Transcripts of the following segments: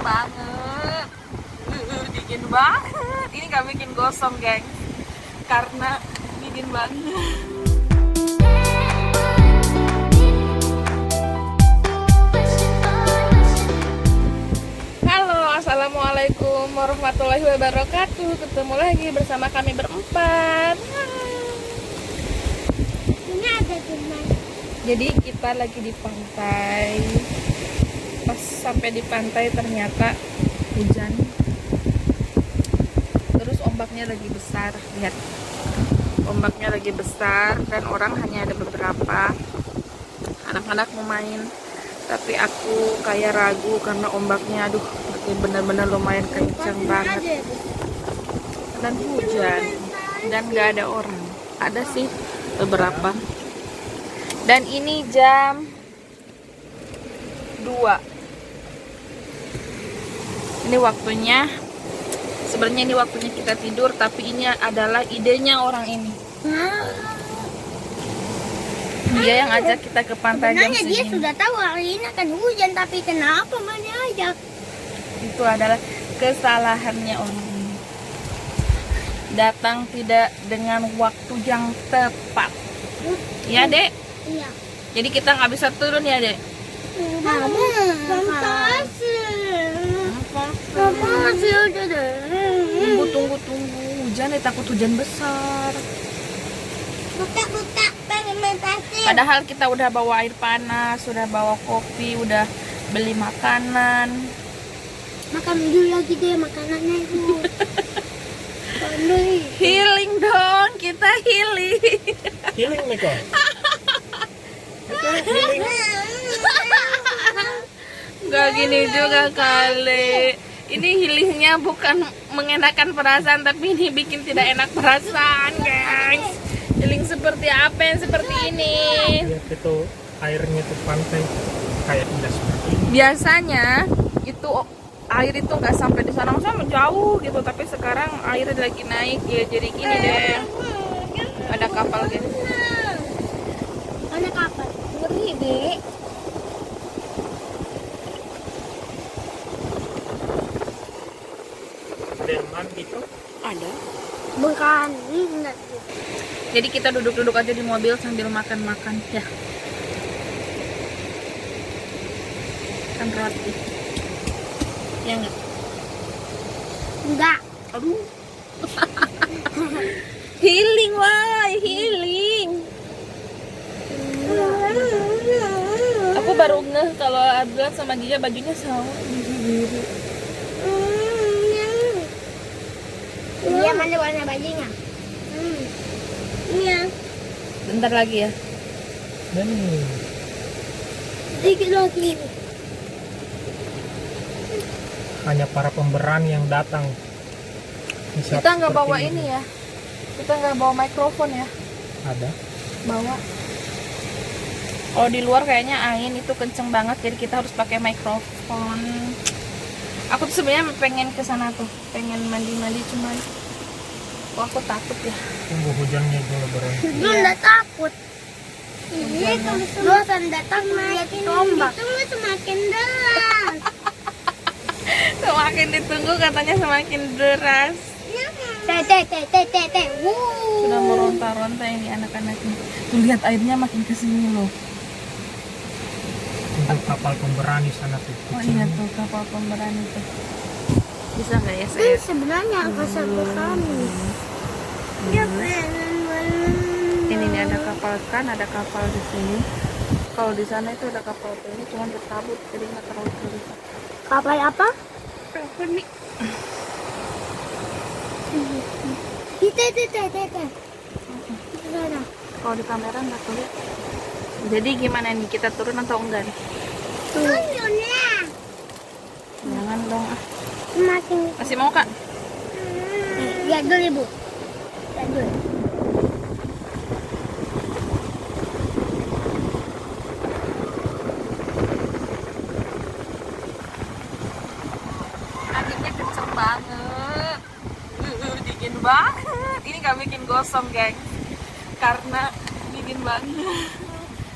banget. Dingin banget. Ini gak bikin gosong, geng. Karena dingin banget. Halo, assalamualaikum warahmatullahi wabarakatuh. Ketemu lagi bersama kami berempat. Ini ada teman. Jadi kita lagi di pantai. Pas sampai di pantai ternyata hujan. Terus ombaknya lagi besar. Lihat, ombaknya lagi besar dan orang hanya ada beberapa. Anak-anak mau main, tapi aku kayak ragu karena ombaknya, aduh, bener-bener lumayan kencang banget. Dan hujan dan gak ada orang. Ada sih beberapa. Dan ini jam 2. Ini waktunya, sebenarnya ini waktunya kita tidur, tapi ini adalah idenya orang ini. Dia yang ajak kita ke pantai jam Sebenarnya dia segini. sudah tahu hari ini akan hujan, tapi kenapa mana ajak? Itu adalah kesalahannya orang ini. Datang tidak dengan waktu yang tepat. Ya, Dek? Iya. Jadi kita nggak bisa turun ya, Dek? Makasih udah deh. Tunggu. Hujan ya, takut hujan besar. Buka pengen main pasir. Padahal kita udah bawa air panas, udah bawa kopi, udah beli makanan. Makan dulu lagi deh makanannya itu. Pandai. Healing dong, kita healing. Healing Miko. Healing. Gak gini juga kali. Ini healingnya bukan mengenakan perasaan, tapi ini bikin tidak enak perasaan, guys. Healing seperti apa yang seperti ini? Lihat itu airnya tuh pantai kayak indah seperti ini. Biasanya itu air itu nggak sampai di sana, sama jauh gitu. Tapi sekarang air lagi naik ya, jadi gini deh. Ada kapal gitu. Mana kapal? Ngeri deh. Delman gitu. Ada. Bukan, ini enggak. Jadi kita duduk-duduk aja di mobil sambil makan-makan ya. Kan roti. Ya enggak? Enggak. Aduh. Healing, wah, healing. Aku baru ngeh kalau Abdul sama Gia bajunya sama biru. Dia mana warna bajunya? Iya. Bentar lagi ya. Dan Sedikit lagi. hanya para pemberani yang datang. Di saat Kita nggak seperti bawa ini ya. Kita nggak bawa mikrofon ya. Ada. Bawa. Kalau di luar kayaknya angin itu kenceng banget, jadi kita harus pakai mikrofon. Aku tuh sebenarnya pengen ke sana tuh, pengen mandi-mandi, cuman aku takut ya. Tunggu hujannya dulu baru. Lu enggak takut. Iya, kalau semakin datang lihat tombak. Itu semakin deras. Semakin ditunggu katanya semakin deras. Teh. Sudah meronta-ronta ini anak-anaknya. Tuh lihat airnya makin kesini loh. Tunggu kapal pemberani sana tuh. Oh iya tuh kapal pemberani tuh. Bisa nggak ya saya? Sebenarnya agak satu kami. Ini nih ada kapal kan, ada kapal di sini. Kalau di sana itu ada kapal ini, cuma berkabut, jadi nggak terlalu terlihat. Kapal apa? Kapal nih. Teh. Kalau di kamera nggak terlihat. Jadi gimana nih, kita turun atau enggak nih? Jangan dong ah. Semakin. Masih mau kak? Lihat dulu ibu. Lihat dulu. Anginnya kenceng banget. Dingin banget. Ini gak bikin gosong, geng. Karena dingin banget.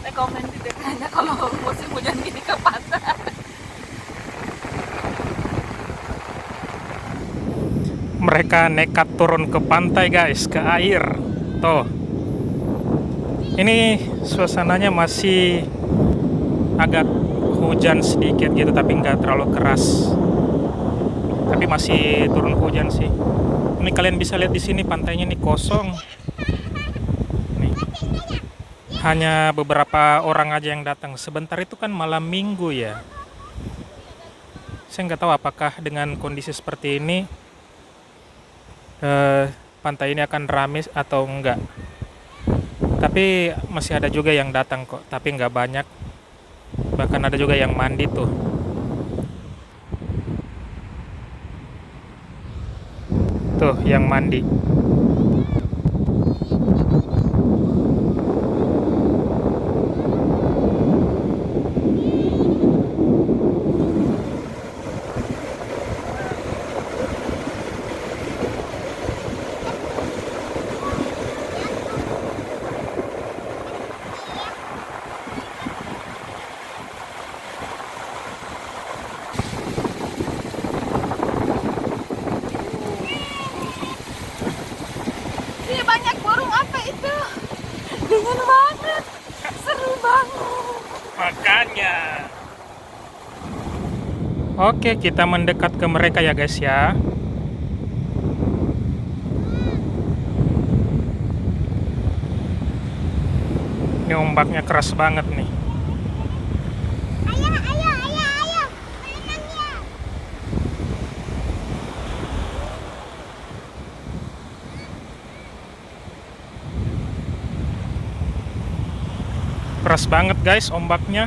Rekomen di dekatnya kalau musim hujan gini ke pantai. Mereka nekat turun ke pantai guys, ke air. Tuh. Ini suasananya masih agak hujan sedikit gitu, tapi nggak terlalu keras. Tapi masih turun hujan sih. Ini kalian bisa lihat di sini pantainya nih kosong. Nih. Hanya beberapa orang aja yang datang. Sebentar itu kan malam minggu ya. Saya nggak tahu apakah dengan kondisi seperti ini pantai ini akan ramai atau enggak. Tapi masih ada juga yang datang kok, tapi nggak banyak. Bahkan ada juga yang mandi tuh. Tuh yang mandi. Ini banyak burung apa itu? Dingin banget. Seru banget. Makanya. Oke, kita mendekat ke mereka ya guys ya. Ini ombaknya keras banget nih. Ayah, ayah, ayah, ayah. Berenang ya. Keras banget guys ombaknya.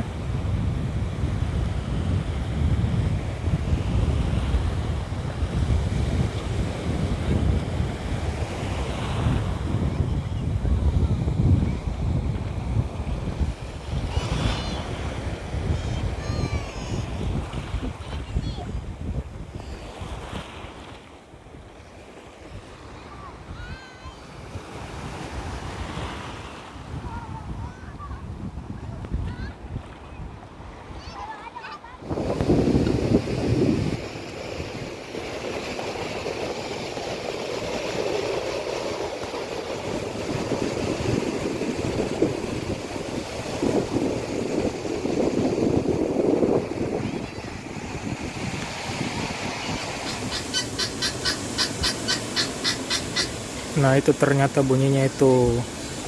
Nah itu ternyata bunyinya itu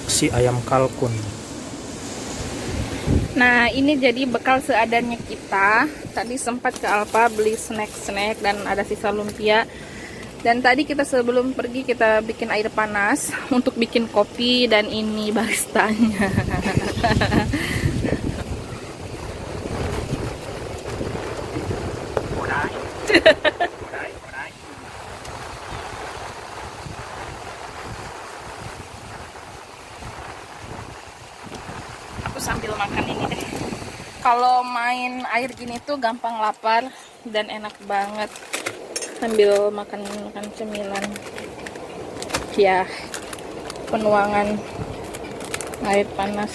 si ayam kalkun. Nah, ini jadi bekal seadanya kita. Tadi sempat ke Alfa beli snack-snack dan ada sisa lumpia. Dan tadi kita sebelum pergi kita bikin air panas untuk bikin kopi dan ini baristanya. Aku sambil makan ini deh. Kalau main air gini tuh gampang lapar dan enak banget sambil makan cemilan. Ya, penuangan air panas.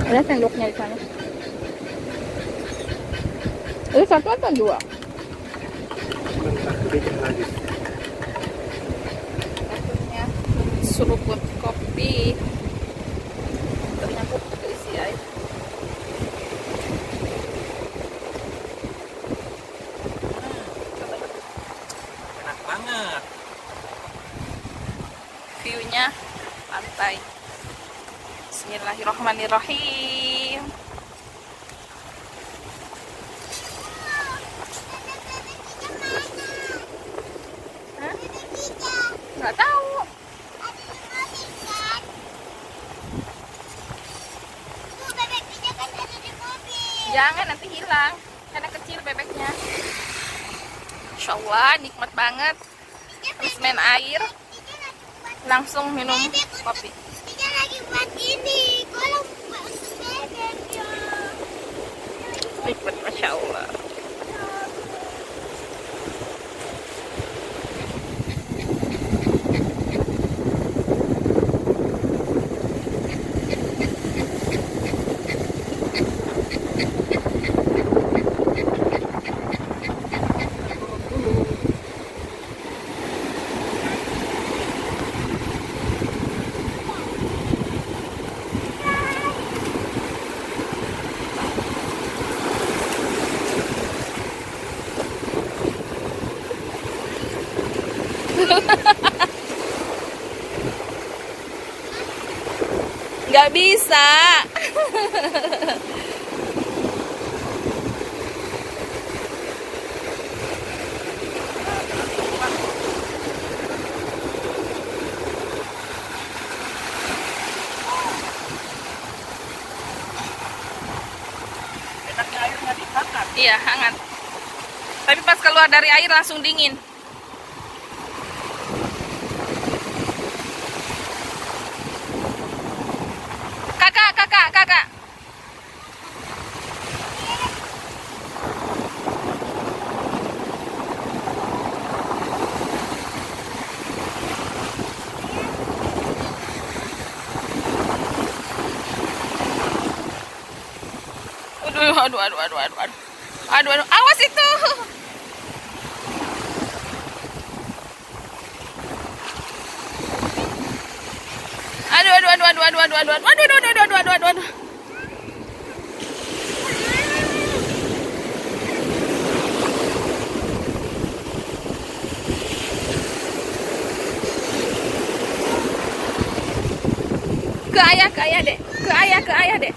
Ada sendoknya di sana. Itu satu atau dua? Bikin lagi. Satunya seruput kopi. Ternyata terisi air. Enak banget. View-nya pantai. Bismillahirrahmanirrahim. Hah? Nggak tahu. Jangan nanti hilang. Karena kecil bebeknya. Insya Allah nikmat banget. Terus main air. Langsung minum kopi. Kita lagi buat ini. Kalau buat bebek ya. Nikmat, Masya Allah. Tidak bisa. Enaknya airnya dihangat. Iya, hangat. Tapi pas keluar dari air langsung dingin. Kakak. Aduh, awas itu. Aduh. Ke ayah, Dek.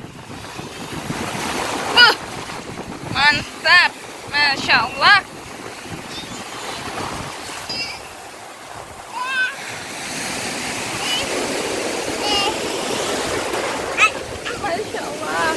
Mantap. Masya Allah. Masya Allah.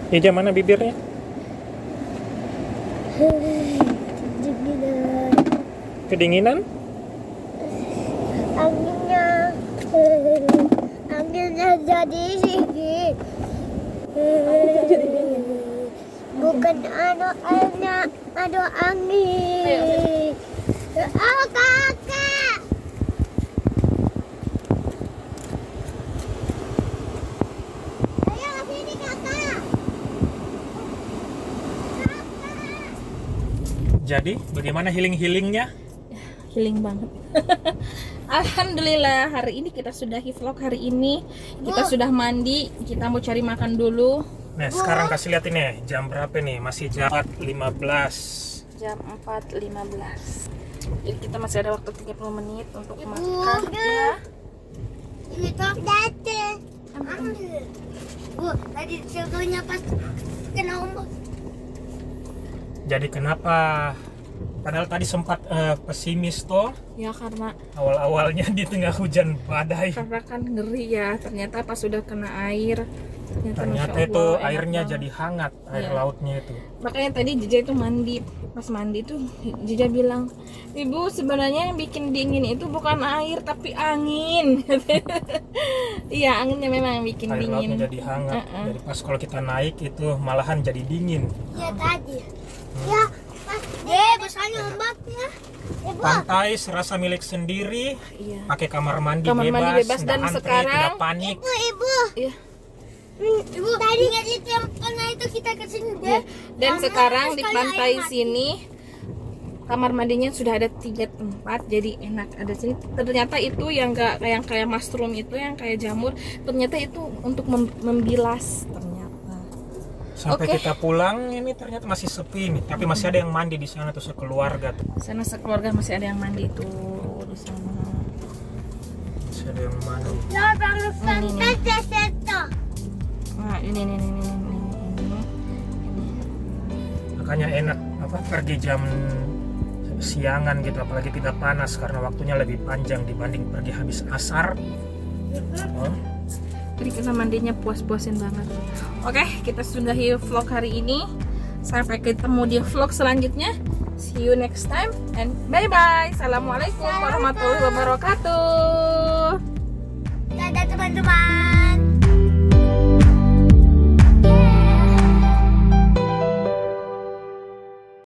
Ija, mana bibirnya? Kedinginan? Anginnya jadi dingin. Bukan airnya, ada angin. Oh, kakak. Ayo sini kakak. Jadi, bagaimana healing-healingnya? Healing banget. Alhamdulillah, hari ini kita sudahi vlog hari ini. Kita sudah mandi, kita mau cari makan dulu. Nah, sekarang kasih lihat ini, jam berapa nih? Masih jam 4.15. Jam 4.15. Jadi kita masih ada waktu 30 menit untuk makan ya. Ini tuh dateng. Tadi contohnya pas kena ombak. Jadi kenapa? Padahal tadi sempat pesimis toh. Ya karena Awal-awalnya di tengah hujan badai. kan ngeri ya. Ternyata pas sudah kena air, Ternyata Masya itu Allah, enak airnya banget. jadi hangat, air Iya. lautnya itu. Makanya tadi Jeja itu mandi. Pas mandi tuh Jeja bilang, "Ibu, sebenarnya yang bikin dingin itu bukan air tapi angin." Iya, anginnya memang yang bikin Air dingin. lautnya jadi hangat. Jadi pas kalau kita naik itu malahan jadi dingin. Ya tadi. Ya, pas deh besarnya ombaknya. Ibu, Pantai serasa milik sendiri. Iya. Pakai kamar mandi Kamar bebas, mandi bebas, nggak dan antri, sekarang- tidak panik. ibu. Iya. Ibu, tadi nggak itu yang pernah itu kita kesini Iya. deh. Dan Karena sekarang di sekali pantai air mati. sini kamar mandinya sudah ada 3 tempat, jadi enak. Ada sini ternyata itu yang kayak mushroom itu, yang kayak jamur, ternyata itu untuk membilas ternyata. Sampai Oke. kita pulang ini ternyata masih sepi nih, tapi masih ada yang mandi di sana tuh sekeluarga tuh. Sana sekeluarga masih ada yang mandi tuh di sana. Masih ada yang mandi. Ya, bangun Ini. seto. Nah, ini. Makanya enak pergi jam siangan gitu, apalagi tidak panas karena waktunya lebih panjang dibanding pergi habis asar. Oh, Jadi kita mandinya puas-puasin banget. Oke, kita sudahi vlog hari ini. Sampai ketemu di vlog selanjutnya. See you next time and bye-bye. Assalamualaikum warahmatullahi wabarakatuh. Dadah teman-teman.